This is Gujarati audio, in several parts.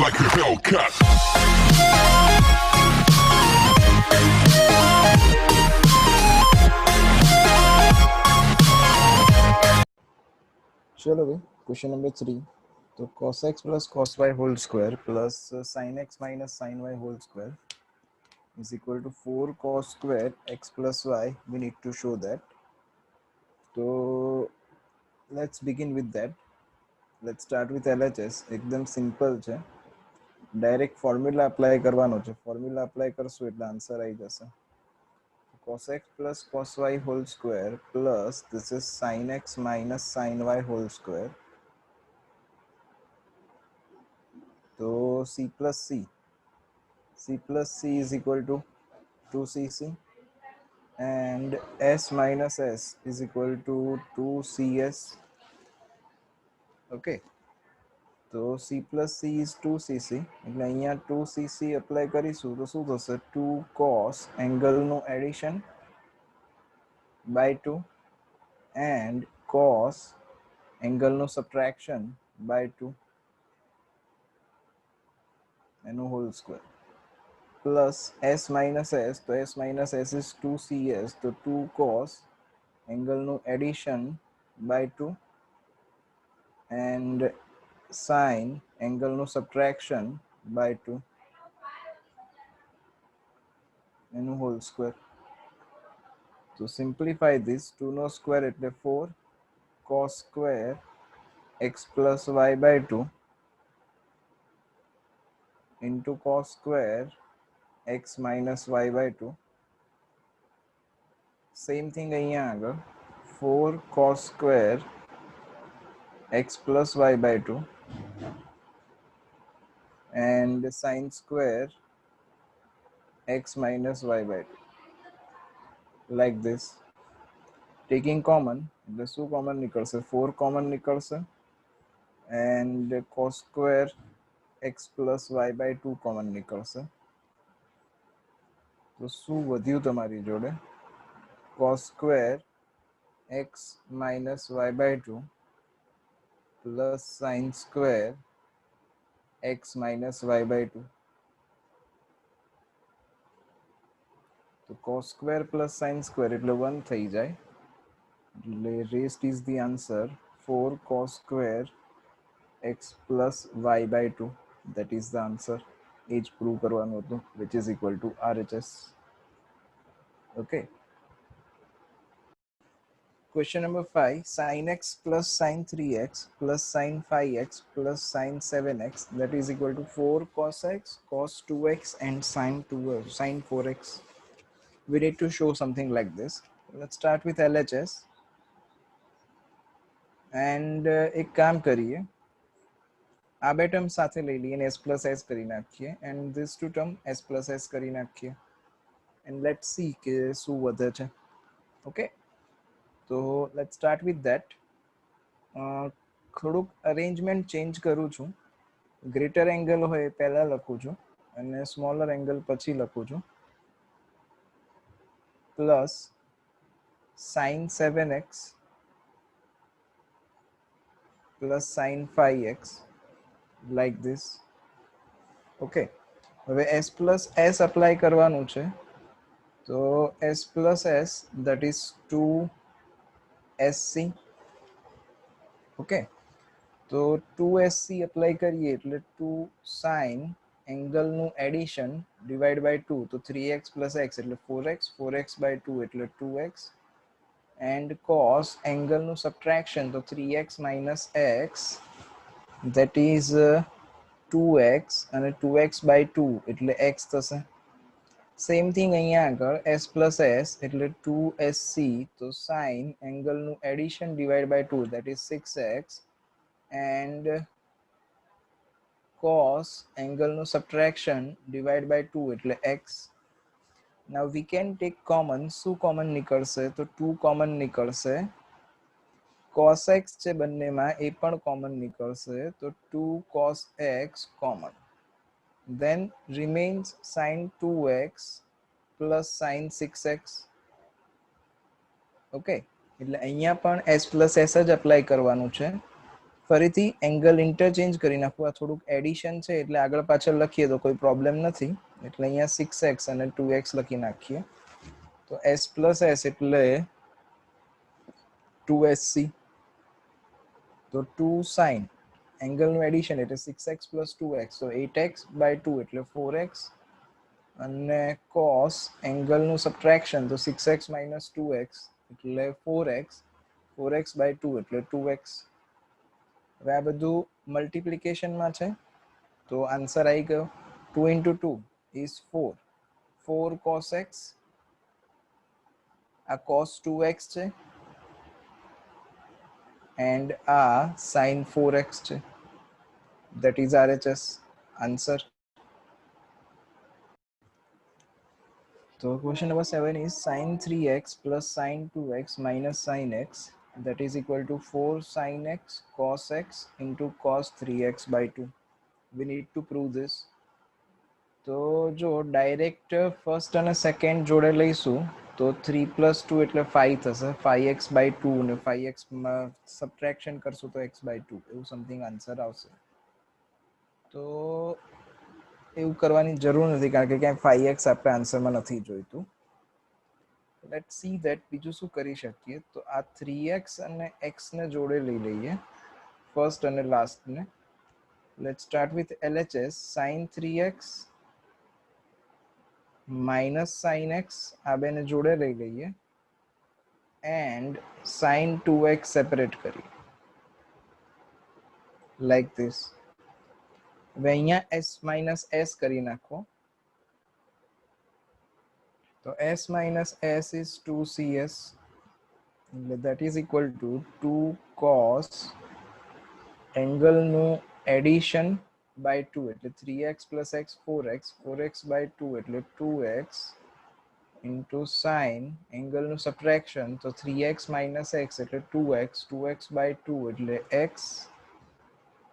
like a Hellcat. चलो भाई क्वेश्चन नंबर 3। तो cos x plus cos y whole square plus sin x minus sin y whole square is equal to 4 cos square x plus y. We need to show that. So let's begin with that. Let's start with LHS. एकदम सिंपल છે. डायरेक्ट ફોર્મ્યુલા અપ્લાય કરવાનો છે. ફોર્મ્યુલા અપ્લાય કરશો એટલે આન્સર આવી જશે. cos x plus cos y whole square plus this is sin x minus sin y whole square. तो c plus c is equal to 2cc and s minus s is equal to 2cs. okay, तो c plus c is 2cc એટલે અહીંયા 2cc અપ્લાય કરીશું તો શું થશે 2 cos એંગલનું એડિશન by 2 and cos એંગલનું સબટ્રેક્શન by 2 એનું whole square plus s minus s, तो s minus s is 2cs, तो 2 cos angle addition by 2 and sin angle subtraction by 2 and whole square. So simplify this, 2 no square એટલે 4 cos square x plus y by 2 into cos square x minus y by 2. Same thing અહીંયા આગળ 4 cos square x plus y by 2 and sin square x minus y by 2 like this. Taking common, the 2 common નીકળશે 4 common નીકળશે and cos square x plus y by 2 common નીકળશે. તો શું વધ્યું તમારી જોડે cos square x minus y by 2 plus sin square x minus y by 2. तो cos square plus sin square એટલે 1 થઈ જાય એટલે rest is the answer 4 cos square x plus y by 2. that is the answer. એ જ પ્રૂવ કરવાનું હતું which is equal to RHS. okay, question number 5. sin x plus sin 3x plus sin 5x plus sin 7x that is equal to 4 cos x cos 2x and sin 4x. we need to show something like this. let's start with LHS and એક કામ કરીએ આ બે ટર્મ સાથે લઈ લઈએ અને s plus s કરી નાખીએ and this two term s plus s કરી નાખીએ and let's see કે શું વધે છે. okay, તો let's start with that. થોડુંક અરેન્જમેન્ટ ચેન્જ કરું છું. ગ્રેટર એંગલ હોય પહેલા લખું છું અને સ્મોલર એંગલ પછી લખું છું plus sin 7x plus sin 5x like this. okay, હવે s plus s apply કરવાનું છે તો s plus s that is 2sc. okay, તો 2sc apply કરીએ એટલે 2 sin એંગલ નું એડિશન ડિવાઈડ બાય 2 તો 3x plus x એટલે 4x 4x by 2 એટલે 2x and cos એંગલ નું સબટ્રેક્શન તો 3x minus x that is 2x અને 2x by 2 એટલે x થશે. સેમ થિંગ અહીંયા આગળ s plus s એટલે 2sc તો sin એંગલ નું addition divide by 2 that is 6x and cos angle no subtraction divide by 2 એટલે x. now we can take common. શું common નીકળશે તો 2 common નીકળશે. cos x છે બંનેમાં એ પણ common નીકળશે તો 2 cos x common. then remains sin 2x plus sin 6x. okay, એટલે અહીંયા પણ s plus s જ apply કરવાનું છે ફરીથી એંગલ ઇન્ટરચેન્જ કરી નાખવું. આ થોડુંક એડિશન છે એટલે આગળ પાછળ લખીએ તો કોઈ પ્રોબ્લેમ નથી. એટલે અહીંયા 6x અને 2x લખી નાખીએ. તો s પ્લસ s એટલે 2sc. તો 2 sin એંગલનું એડિશન એટલે 6x પ્લસ 2x, તો 8x બાય 2 એટલે 4x. અને cos એંગલનું સબટ્રેક્શન તો 6x માઇનસ 2x એટલે 4x. 4x બાય 2 એટલે 2x. હવે આ બધું મલ્ટિપ્લિકેશનમાં છે તો આન્સર આવી ગયો. 2 into 2 is 4. 4 cos x. આ cos 2x છે and આ sin 4x છે. That is RHS answer. So question number 7 is sin 3x plus sin 2x minus sin x, that is equal to 4 sin x cos x into cos 3x by 2. We need to prove this. તો જો ડાયરેક્ટ ફર્સ્ટ અને સેકન્ડ જોડે લઈશું તો 3 પ્લસ 2 એટલે 5 થશે. 5x બાય 2 અને 5x માં સબટ્રેક્શન કરશું તો x બાય 2 એવું સમથિંગ આન્સર આવશે. તો એવું કરવાની જરૂર નથી કારણ કે ક્યાંય 5x આપણે આન્સરમાં નથી જોઈતું. લેટ સી ધેટ બીજું શું કરી શકીએ. તો આ 3x અને x ને જોડે લઈ લઈએ ફર્સ્ટ અને લાસ્ટને. Let start with LHS. sin 3x minus sin x આ બેને જોડે લઈ લઈએ એન્ડ sin 2x સેપરેટ કરીએ લાઈક ધીસ. હવે અહીંયા s માઇનસ s કરી નાખો તો s minus s is 2cs. That is equal to 2 cos એંગલનું એડિશન by 2 એટલે 3x plus x 4x. 4x by 2 એટલે 2x into sin એંગલનું સબટ્રેક્શન તો 3x minus x એટલે 2x. 2x by 2 એટલે x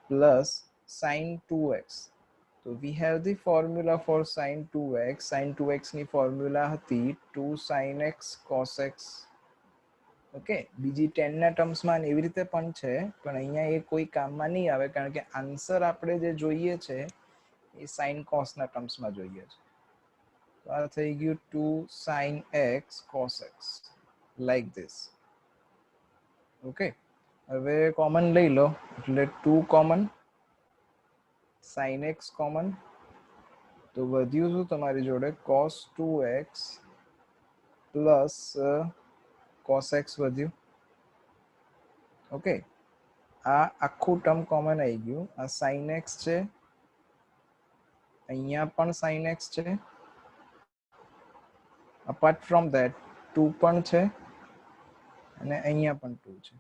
plus sin 2x. So we have the formula for sin 2x. Sin 2x ની ફોર્મ્યુલા હતી 2 sin x cos x. Okay, બીજી 10 ના ટર્મ્સમાં એવી રીતે પણ છે પણ અહીંયા એ કોઈ કામમાં નહીં આવે કારણ કે આન્સર આપણે જે જોઈએ છે એ sin cos ના ટર્મ્સમાં જોઈએ છે. તો આ થઈ ગયું 2 sin x cos x like this. Okay, હવે કોમન લઈ લો એટલે 2 કોમન, sin x કોમન, તો વધ્યું શું તમારી જોડે cos 2x plus cos x વધ્યું. ઓકે, આ આખું ટર્મ કોમન આવી ગયું. આ sin x છે, અહીંયા પણ sin x છે, અપાર્ટ ફ્રોમ ધેટ 2 પણ છે અને અહીંયા પણ 2 છે.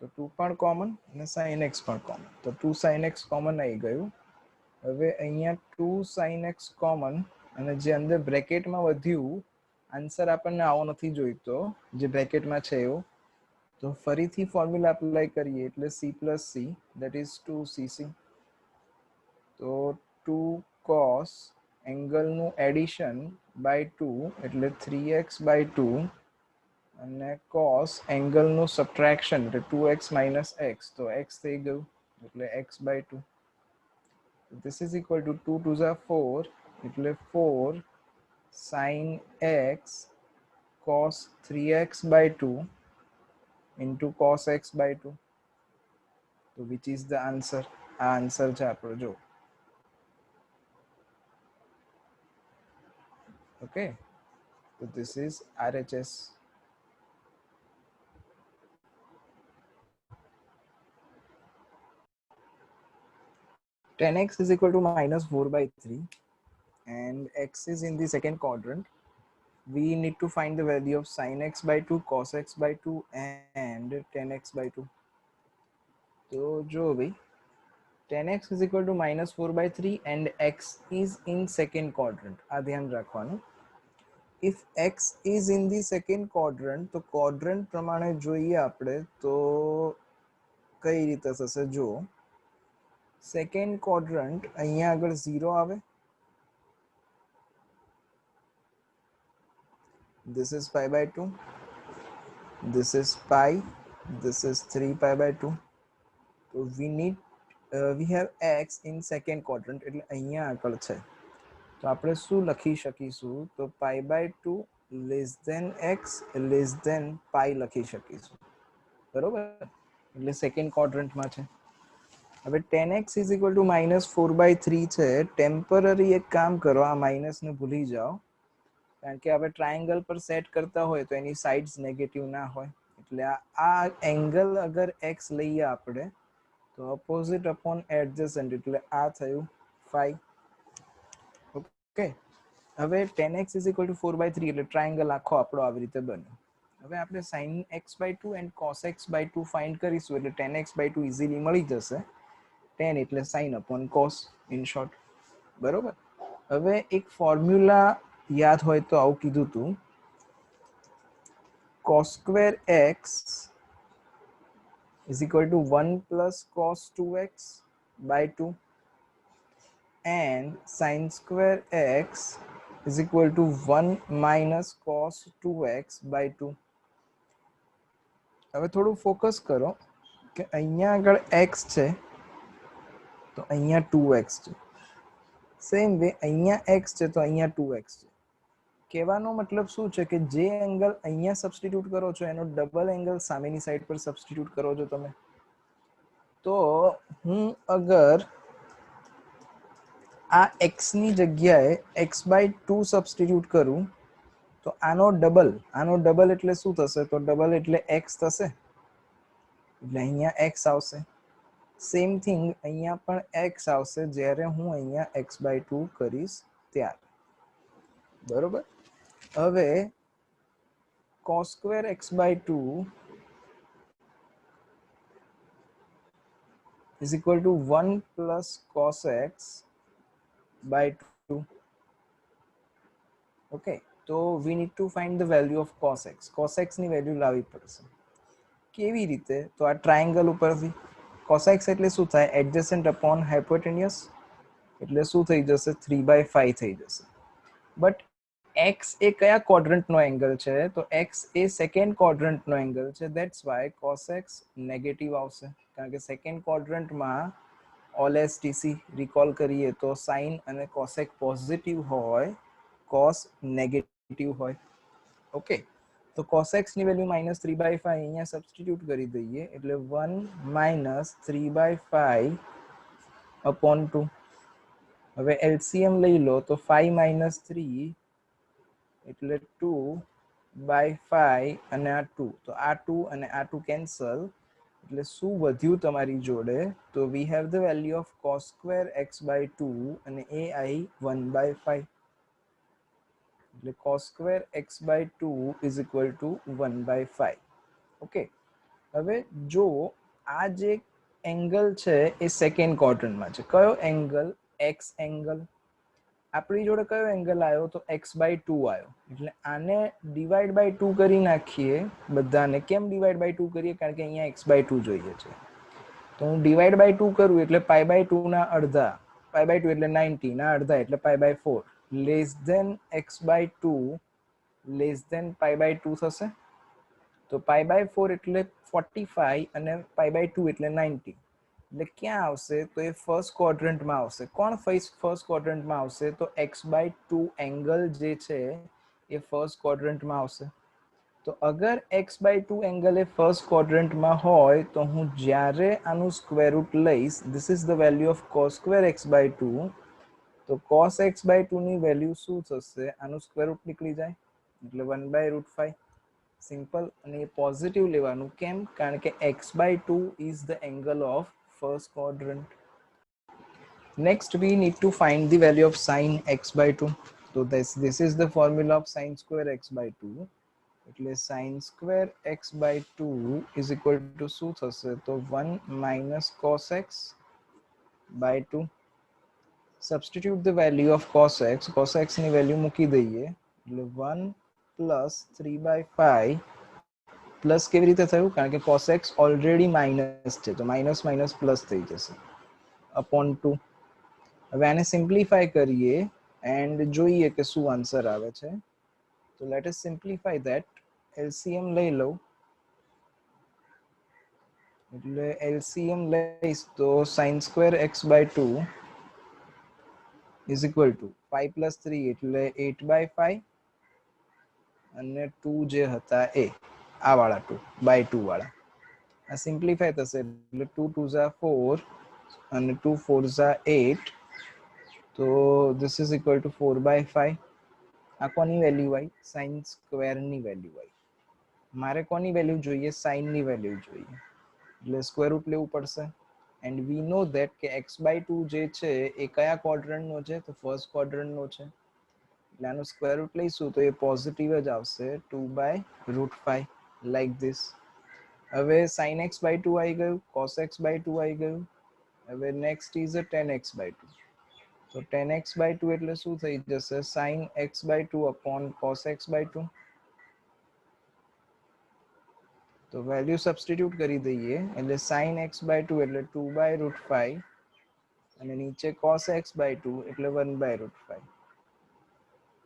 તો 2 પણ કોમન અને sin x પણ કોમન. તો 2 sin x કોમન આવી ગયું. હવે અહીંયા 2 sin x કોમન અને જે અંદર બ્રેકેટમાં વધ્યું આન્સર આપણને આવો નથી જોઈતો જે બ્રેકેટમાં છે એવો. તો ફરીથી ફોર્મ્યુલા એપ્લાય કરીએ એટલે c plus c, that is 2cc. તો 2 cos એંગલનું એડિશન by 2 એટલે 3x by 2 અને cos એંગલનું સબટ્રેક્શન એટલે 2x minus x તો x થઈ ગયું એટલે x by 2. This is equal to 2 2s are 4 એટલે 4 sin x cos 3x by 2 into cos x by 2. So which is the answer? આ આન્સર છે આપણો જો. Okay, so this is RHS. Tan x is equal to minus 4 by 3 and x is in the second quadrant. We need to find the value of sin x by 2, cos x by 2 and tan x by 2. So jo bhai, tan x is equal to minus 4 by 3 and x is in second quadrant. આ ધ્યાન રાખવાનું. If x is in the second quadrant તો quadrant પ્રમાણે જોઈએ આપણે તો કઈ રીતે થશે જો સેકન્ડ ક્વોડ્રન્ટ અહીંયા આગળ 0 આવે. This is pi by 2, this is pi, this is 3 pi by 2. તો we have x in second quadrant એટલે અહીંયા આગળ છે તો આપણે શું લખી શકીશું તો pi by 2 less than x less than pi લખી શકીશું બરોબર એટલે સેકન્ડ ક્વોડ્રન્ટમાં છે હવે 10x ઇઝ ઇક્વલ ટુ -4/3 છે ટેમ્પરરી એક કામ કરો આ માઇનસને ભૂલી જાઓ કારણ કે આપણે ટ્રાયંગલ પર સેટ કરતા હોય તો એની સાઇડ્સ નેગેટિવ ના હોય એટલે આ એંગલ અગર x લઈએ આપણે તો ઓપોઝિટ અપોન એડજસન્ટ એટલે આ થયું 5 ઓકે હવે 10x ઇઝ ઇક્વલ ટુ 4/3 એટલે ટ્રાયંગલ આખો આપણો આવી રીતે બન્યો હવે આપણે sin x/2 and cos x/2 find કરીશું એટલે 10x/2 ઇઝીલી મળી જશે 10 એટલે sin upon cos in short બરોબર હવે એક ફોર્મ્યુલા યાદ હોય તો આવું કીધું હતું cos square x is equal to 1 plus cos 2x by 2 and sin square x is equal to 1 minus cos 2x by 2 હવે થોડું ફોકસ કરો કે અહીંયા આગળ x છે તો અહીંયા 2x છે સેમ વે અહીંયા x છે તો અહીંયા 2x છે કહેવાનો મતલબ શું છે કે જે એંગલ અહીંયા સબસ્ટિટ્યુટ કરો છો એનો ડબલ એંગલ સામેની સાઈડ પર સબસ્ટિટ્યુટ કરો છો તમે તો હું અગર આ x ની જગ્યાએ x/2 સબસ્ટિટ્યુટ કરું તો આનો ડબલ એટલે શું થશે તો ડબલ એટલે x થશે એટલે અહીંયા x આવશે સેમ થિંગ અહીંયા પણ x આવશે જ્યારે હું અહીંયા x/2 કરીશ ત્યારે બરોબર હવે cos square x/2 is equal to 1 plus cos x by 2 okay so we need to find the value of cos x ની વેલ્યુ લાવવી પડશે કેવી રીતે તો આ ટ્રાયંગલ ઉપરથી cos x એટલે શું થાય એડજસન્ટ અપોન હાઇપોટેન્યુસ એટલે શું થઈ જશે 3/5 થઈ જશે બટ x એ કયા ક્વોડ્રન્ટનો એંગલ છે તો x એ સેકન્ડ ક્વોડ્રન્ટનો એંગલ છે that's why cos x negative આવશે કારણ કે સેકન્ડ ક્વોડ્રન્ટમાં ઓલ એસટીસી રિકોલ કરીએ તો સાઇન અને કોસેક પોઝિટિવ હોય cos નેગેટિવ હોય ઓકે તો cos x ની વેલ્યુ -3/5 અહીંયા સબસ્ટિટ્યુટ કરી દઈએ એટલે 1 - 3/5 upon 2 હવે એલસીએમ લઈ લો તો 5 - 3 એટલે 2/5 અને આ 2 તો આ 2 અને આ 2 કેન્સલ એટલે શું વધ્યું તમારી જોડે તો we have the value of cos square x/2 અને એ આવી 1/5 એટલે cos square x/2 is equal to 1/5 okay હવે જો આ જે એંગલ છે એ સેકન્ડ ક્વોડ્રન્ટમાં છે કયો એંગલ x એંગલ આપણી જોડે કયો એંગલ આવ્યો તો x/2 આવ્યો એટલે આને ડિવાઈડ બાય 2 કરી નાખીએ બધાને કેમ ડિવાઈડ બાય 2 કરીએ કારણ કે અહીંયા x/2 જોઈએ છે તો હું ડિવાઈડ બાય 2 કરું એટલે π/2 ના અડધા π/2 એટલે 90 ના અડધા એટલે π/4 less than x/2 less than π/2 થશે તો π/4 એટલે 45 અને π/2 એટલે 90 એટલે ક્યાં આવશે તો એ ફર્સ્ટ ક્વોડ્રન્ટમાં આવશે કોણ ફર્સ્ટ ક્વોડ્રન્ટમાં આવશે તો x/2 એંગલ જે છે એ ફર્સ્ટ ક્વોડ્રન્ટમાં આવશે તો અગર x/2 એંગલ એ ફર્સ્ટ ક્વોડ્રન્ટમાં હોય તો હું જ્યારે આનું સ્ક્વેર રૂટ લઈશ this is the value of cos square x/2 તો cos x/2 ની વેલ્યુ શું થશે આનું સ્ક્વેર રૂટ નીકળી જાય એટલે 1/√5 સિમ્પલ અને એ પોઝિટિવ લેવાનું કેમ કારણ કે x/2 is the angle of first quadrant. Next we need to find the value of sin x/2 so this is the formula of sin square x/2 એટલે sin square x/2 is equal to શું થશે તો 1 minus cos x by 2 substitute the value of cos x ની વેલ્યુ મૂકી દઈએ એટલે 1 plus 3/5 પ્લસ કેવી રીતે થયું કારણ કે cos x ઓલરેડી માઇનસ છે તો માઇનસ માઇનસ પ્લસ થઈ જશે upon 2 હવે આને સિમ્પ્લિફાય કરીએ એન્ડ જોઈએ કે શું આન્સર આવે છે તો let us simplify that LCM લઈ લઉં એટલે એલસીએમ લઈશ તો sin square x by 2 is equal to 5 plus 3 એટલે 8 બાય 5 અને 2 જે હતા એ આ વાળા 2 બાય 2 વાળા આ સિમ્પ્લિફાય થશે એટલે 2 2 ઝા 4 અને 2 4 ઝા 8 તો this is equal to 4 by 5 આ કોની વેલ્યુ આવી sin સ્ક્વેર ની વેલ્યુ આવી મારે કોની વેલ્યુ જોઈએ sin ની વેલ્યુ જોઈએ એટલે સ્ક્વેર રૂટ લેવું પડશે એન્ડ વી નો ધેટ કે x બાય 2 જે છે એ કયા ક્વોડ્રન્ટનો છે તો ફર્સ્ટ ક્વોડ્રન્ટનો છે એટલે આનું સ્ક્વેર રૂટ લઈશું તો એ પોઝિટિવ જ આવશે 2 બાય √5 લાઈક ધીસ હવે sin x બાય 2 આવી ગયું cos x બાય 2 આવી ગયું હવે next is a tan x by 2 તો tan x બાય 2 એટલે શું થઈ જશે sin x by 2 upon cos x by 2 તો વેલ્યુ સબસ્ટિટ્યુટ કરી દઈએ એટલે sin x બાય 2 એટલે 2 બાય √5 અને નીચે cos x બાય 2 એટલે 1 બાય √5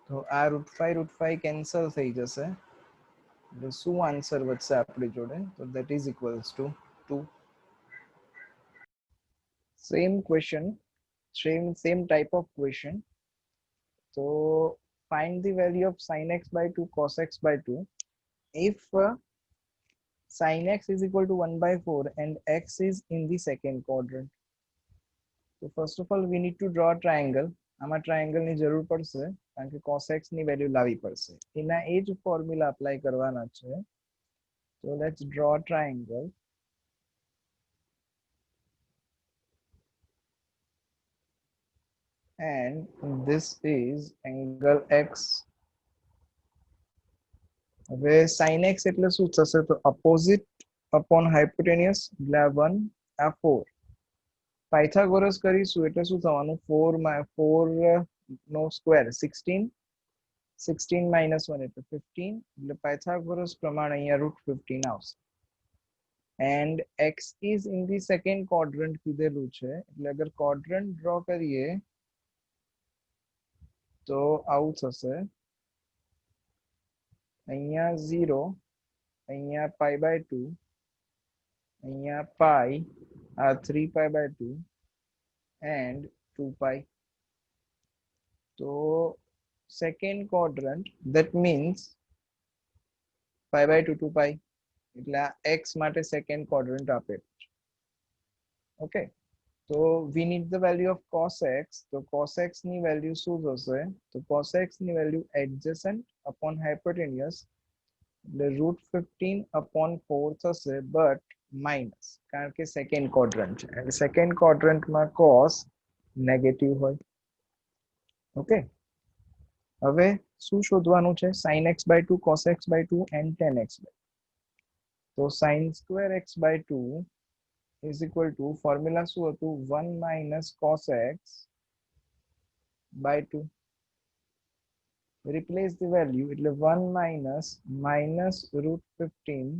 તો આ √5 કેન્સલ થઈ જશે એટલે શું આન્સર વધશે આપણી જોડે તો that is equals to 2 same question same type of question so find the value of sin x by 2 cos x by 2 if sin x is equal to 1 by 4 and x is in the second quadrant. So first of all we need to draw a triangle. આમાં triangle ની જરૂર પડશે કારણ કે cos x ની વેલ્યુ લાવવી પડશે એના એ જ ફોર્મ્યુલા અપ્લાય કરવાના છે so let's draw a triangle and this is angle x. હવે sin x એટલે શું થશે તો opposite upon hypotenuse એટલે 1 આ 4 પાયથાગોરસ કરીશું એટલે શું થવાનું 4 નો સ્ક્વેર 16 16 minus 1 એટલે 15 એટલે પાયથાગોરસ પ્રમાણે અહીંયા √15 આવશે and x is in the second quadrant કીધેલું છે એટલે અગર quadrant draw કરીએ તો આવું થશે અહીંયા 0 અહીંયા pi by 2 અહીંયા pi આ 3 pi by 2 and 2 pi so second quadrant that means pi by 2 2 pi એટલે આ x માટે second quadrant આપે ઓકે તો we need the value of cos x તો cos x ની વેલ્યુ શું થશે તો cos x ની વેલ્યુ adjacent upon hypotenuse એટલે √15 upon 4 થશે but minus કારણ કે second quadrant છે અને second quadrant માં cos નેગેટિવ હોય ઓકે હવે શું શોધવાનું છે sin x by 2 cos x by 2 and tan x by 2 તો sin square x by 2 is equal to formula શું હતું 1 minus cos x by 2 replace the value એટલે 1 minus √15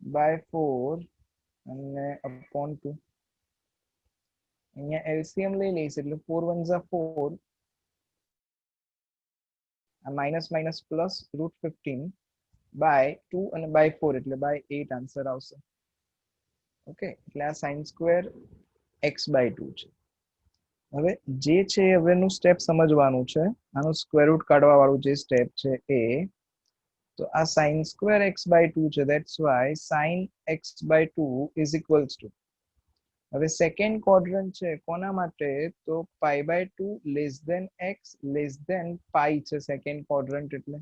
by 4 અને upon 2 અહીંયા LCM લઈ લઈશ એટલે 4 1 ઝા 4 આ માઇનસ માઇનસ પ્લસ √15 by 2 અને by 4 એટલે by 8 આન્સર આવશે ઓકે એટલે આ sin સ્ક્વેર x by 2 છે હવે જે છે હવેનું સ્ટેપ સમજવાનું છે આનું સ્ક્વેર રૂટ કાઢવા વાળું જે સ્ટેપ છે એ તો આ sin સ્ક્વેર x by 2 છે that's why sin x by 2 is equals to હવે સેકન્ડ ક્વોડ્રન્ટ છે કોના માટે તો pi by 2 less than x less than pi છે સેકન્ડ ક્વોડ્રન્ટ એટલે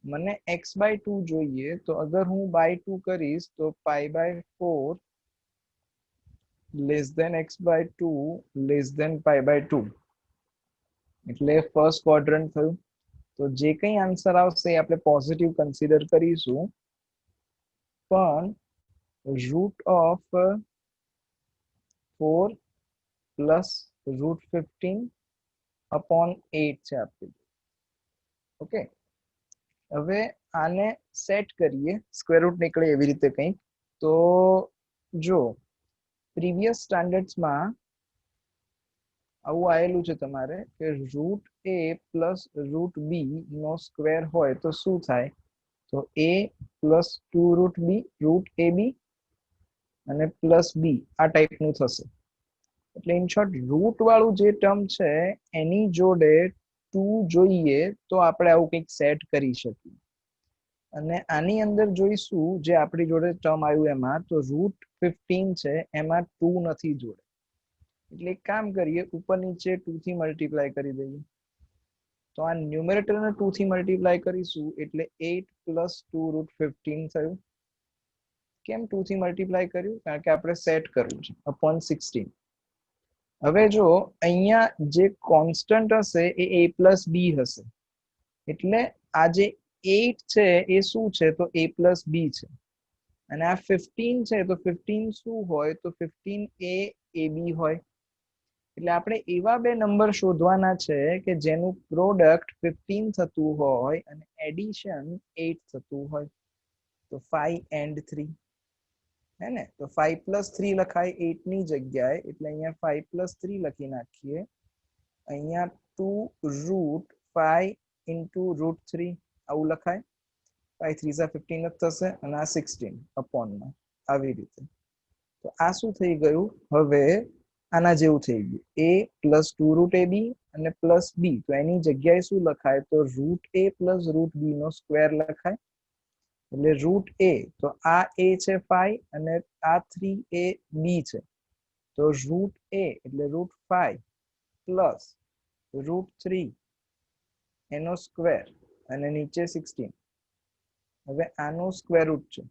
મને x by 2 જોઈએ તો અગર હું by 2 કરીશ તો pi by 4 less than x by 2 less than pi by 2 એટલે ફર્સ્ટ ક્વોડ્રન્ટ થયું તો જે કંઈ આન્સર આવશે એ આપણે પોઝિટિવ કન્સિડર કરીશું પણ રૂટ ઓફ 4 પ્લસ √15 upon 8 છે આપણી ઓકે હવે આને સેટ કરીએ સ્ક્વેર રૂટ નીકળે એવી રીતે કંઈક તો જો પ્રીવિયસ સ્ટાન્ડર્ડ્સમાં આવું આવેલું છે તમારે કે √a પ્લસ √b નો સ્ક્વેર હોય તો શું થાય તો a પ્લસ 2 √b √ab અને પ્લસ બી આ ટાઈપનું થશે. એટલે ઇન શોર્ટ રૂટ વાળું જે ટર્મ છે એની જોડે 2 જોઈએ તો આપણે આવું કંઈક સેટ કરી શકીએ. અને આની અંદર જોઈશું જે આપણી જોડે ટર્મ આવ્યું એમાં તો √15 છે એમાં 2 નથી જોડે. એટલે એક કામ કરીએ ઉપર નીચે 2 થી મલ્ટીપ્લાય કરી દઈએ. તો આ ન્યુમેરેટરને 2 થી મલ્ટીપ્લાય કરીશું એટલે 8 + 2 √15 થયું. કેમ 2 થી મલ્ટીપ્લાય કર્યું? કારણ કે આપણે સેટ કરવું છે upon 16. હવે જો અહીંયા જે કોન્સ્ટન્ટ હશે એ a + b હશે. એટલે આ જે 8 છે એ શું છે તો a + b છે. અને આ 15 છે તો 15 શું હોય તો 15 a ab હોય. એટલે આપણે એવા બે નંબર શોધવાના છે કે જેનું પ્રોડક્ટ 15 થતું હોય અને એડિશન 8 થતું હોય. તો 5 and 3 હે ને, તો 5 + 3 લખાય 8 ની જગ્યાએ, એટલે અહીંયા 5 + 3 લખી નાખીએ. અહીંયા 2 √5 × √3 આવું લખાય. 5 3 15 જ થશે અને આ 16 અપોનમાં આવી રીતે. તો આ શું થઈ ગયું? હવે આના જેવું થઈ ગયું a + 2 √ab અને પ્લસ b. તો એની જગ્યાએ શું લખાય તો √a + √b નો સ્ક્વેર લખાય. એટલે √a તો આ a છે 5 અને આ 3ab છે. તો √a એટલે √5 પ્લસ √3 એનો સ્ક્વેર અને નીચે 16. હવે આનું સ્ક્વેર રૂટ છે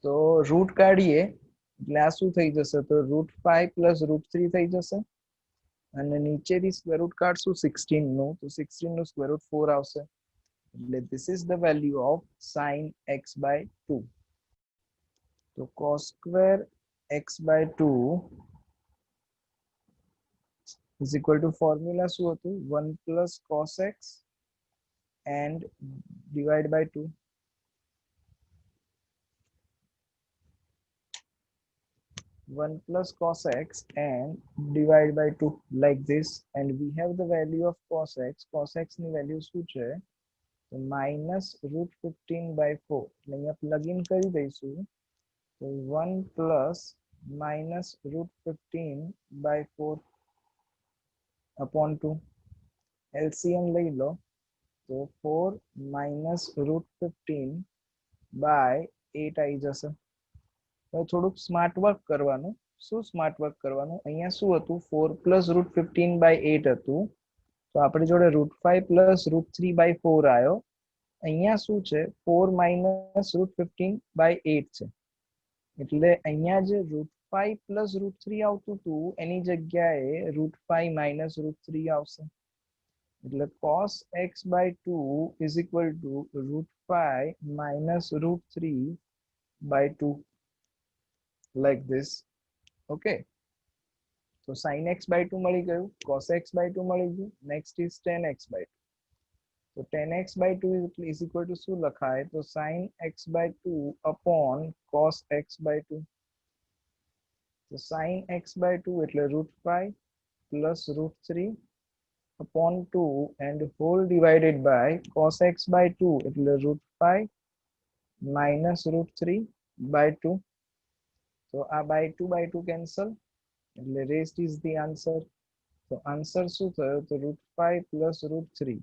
તો રૂટ કાઢીએ એટલે આ શું થઈ જશે તો √5 + √3 થઈ જશે. અને નીચેથી સ્ક્વેર રૂટ કાઢશું 16 નું તો 16 નું સ્ક્વેર રૂટ 4 આવશે. એટલે this is the value of sin x/2. તો cos² x/2 is equal to formula શું હતું 1 + cos x and divide by 2. 1 + cos x and divide by 2 like this, and we have the value of cos x. Cos x ની વેલ્યુ શું છે તો -√15/4. એટલે અહીંયા પ્લગ ઇન કરી દઈશું તો 1 + -√15/4 upon 2. LCM લઈ લો તો 4 - √15/8 આવી જશે. હવે થોડુંક સ્માર્ટ વર્ક કરવાનું. શું સ્માર્ટ વર્ક કરવાનું? અહીંયા શું હતું 4 + √15/8 હતું તો આપણી જોડે √5 + √3/4 આવ્યો. અહીંયા શું છે 4 - √15/8 છે. એટલે અહીંયા જે √5 + √3 આવતું હતું એની જગ્યાએ √5 - √3 આવશે. એટલે cos x/2 is equal to √5 - √3/2 like this. Okay, તો sin x/2 મળી ગયું, cos x/2 મળી ગયું. Next is tan x/2. તો tan x/2 is equal to શું લખાય તો sin x/2 upon cos x/2. તો sin x/2 એટલે √5 + √3 upon 2 and whole divided by cos x/2 એટલે √5 - √3/2. તો આ by 2 કેન્સલ એટલે rest is the answer. તો આન્સર શું થયો તો √5 + √3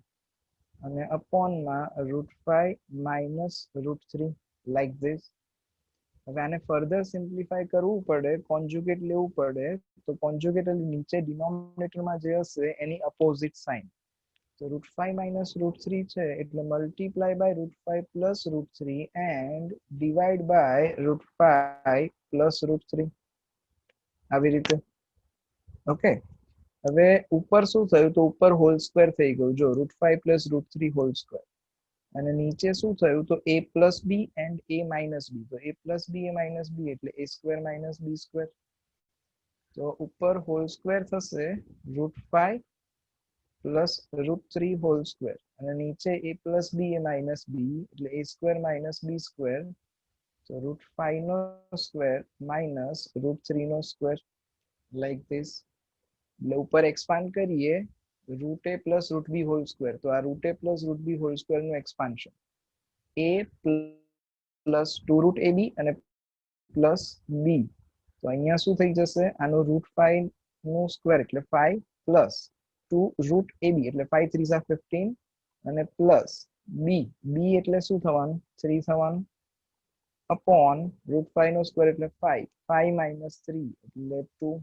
અને upon માં √5 - √3 like this. હવે આને ફર્ધર સિમ્પ્લિફાય કરવું પડે, કોન્જ્યુગેટ લેવું પડે. તો કોન્જ્યુગેટ એટલે નીચે ડિનોમિનેટરમાં જે હશે એની અપોઝિટ સાઇન. તો √5 - √3 છે એટલે multiply by √5 + √3 and divide by √5 + √3 આવી રીતે. ઓકે, હવે ઉપર શું થયું તો ઉપર હોલ સ્ક્વેર થઈ ગયું. જો √5 + √3 હોલ સ્ક્વેર. અને નીચે શું થયું તો a + b and a - b. તો a + b a - b એટલે a² - b². તો ઉપર હોલ સ્ક્વેર થશે √5 + √3 હોલ સ્ક્વેર અને નીચે a + b a - b એટલે a² - b². તો √5 નો સ્ક્વેર -√3 નો સ્ક્વેર like this. એટલે ઉપર એક્સપાન્ડ કરીએ √a + √b હોલ સ્ક્વેર. તો આ √a + √b હોલ સ્ક્વેર નું એક્સપાન્શન a + 2 √ab અને પ્લસ બી. તો અહીંયા શું થઈ જશે, આનો રૂટ 5 નો સ્ક્વેર એટલે 5 પ્લસ 2 રૂટ એબી એટલે 5 3 ઝા 15 અને પ્લસ બી, બી એટલે શું થવાનું 3 થવાનું અપોન રૂટ 5 નો સ્ક્વેર એટલે 5, 5 માઇનસ 3 એટલે 2.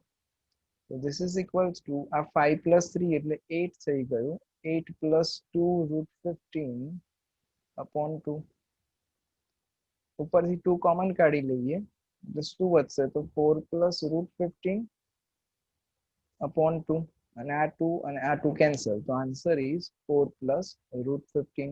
So this is equals to આ 5 plus 3 એટલે 8 થઈ ગયું, 8 plus 2 root 15 upon 2. ઉપરથી 2 કોમન કાઢી લઈએ એટલે શું વધશે, તો 4 plus root 15 upon 2 અને આ 2 અને આ 2 કેન્સલ, તો આન્સર ઇઝ 4 plus root 15.